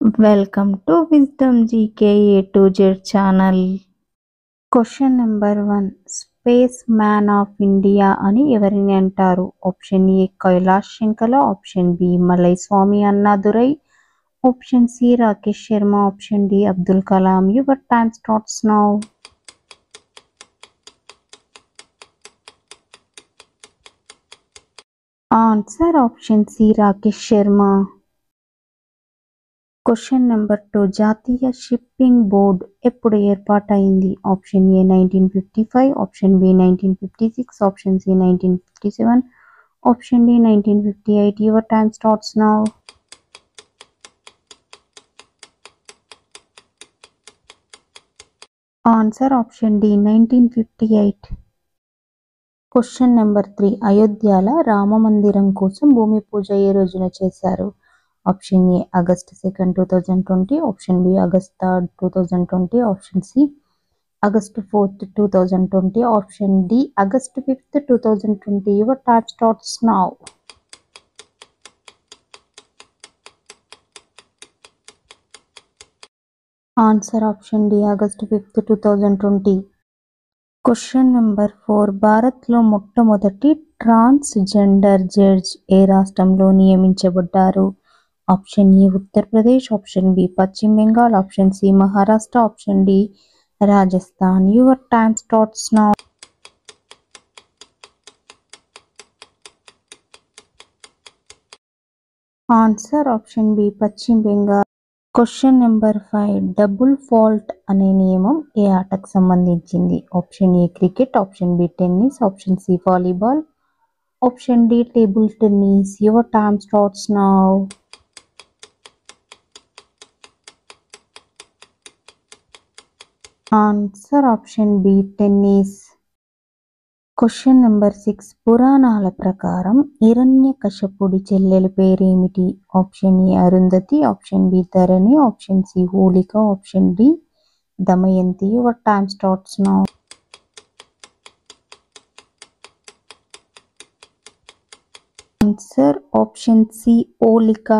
Welcome to Wisdom GK A to Z channel. Question number 1. Space Man of India అని ఎవరిని అంటారు? Option A Kailash Sankhala, option B Malai Swamy Annadurai, option C Rakesh Sharma, option D Abdul Kalam. Your time starts now. Answer option C Rakesh Sharma. Question number 2. జాతీయ shipping board ఎప్పుడు ఏర్పాటైంది? Option A 1955, option B 1956, option C 1957, option D 1958. Your time starts now. Answer option D 1958. Question number 3. అయోధ్యల రామ మందిరం కోసం భూమి పూజ ఏ రోజున చేశారు? Option A August 2, 2020, option B August 3, 2020, option C August 4, 2020, option D August 5, 2020. Your time starts now. Answer option D August 5, 2020. Question number 4. భారత్లో మొట్టమొదటి ట్రాన్స్జెండర్ జడ్జ్ ఏ రాష్ట్రంలో నియమించబడ్డారు? Option A Uttar Pradesh, option B Paschim Bengal, option C Maharashtra, option D Rajasthan. Your time starts now. Answer option B Paschim Bengal. Question number 5. Double fault అనే నియమం ఏ ఆటకు సంబంధించింది? Option A cricket, option B tennis, option C volleyball, option D table tennis. Your time starts now. Answer option B tennis. Question number 6. పురాణాల ప్రకారం హిరణ్యకశపుడి చెల్లెలి పేరేమిటి? Option A Arundhati, option B Dharani, option C Holika, option D Damayanti. Your time starts now. Answer option C Holika.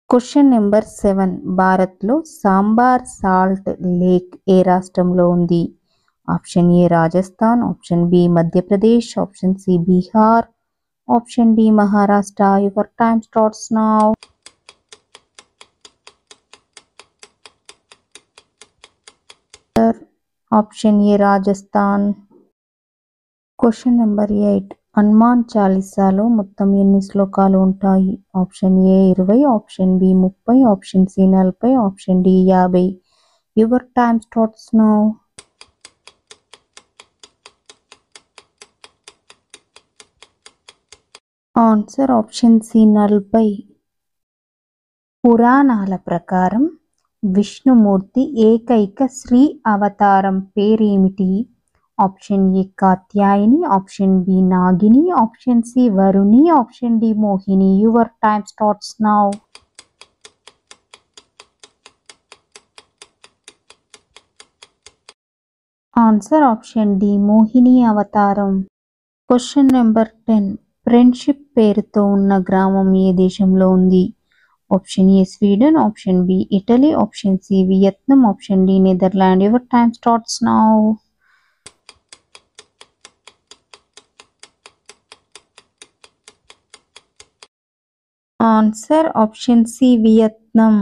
Question number 7. భారత్లో Sambhar salt lake ఏ రాష్ట్రంలో ఉంది? Option A Rajasthan, option B Madhya Pradesh, option C Bihar, option D Maharashtra. Your time starts now. Option A Rajasthan. Question number 8. Hanuman చాలీసాలో మొత్తం ఎన్ని శ్లోకాలు ఉంటాయి? Option A 20, option B 30, option C 40, option D 50. Your time starts now. Answer option C 40. పురాణాల ప్రకారం విష్ణుమూర్తి ఏకైక శ్రీ అవతారం పేరేమిటి? Option A Katyayani, option B Nagini, option C Varuni, option D Mohini. Your time starts now. Answer option D Mohini అవతారం. Question number 10. ఫ్రెండ్షిప్ పేరుతో ఉన్న గ్రామం ఏ దేశంలో ఉంది? Option A Sweden, option B Italy, option C Vietnam, option D Netherland. Your time starts now. Answer option C Vietnam.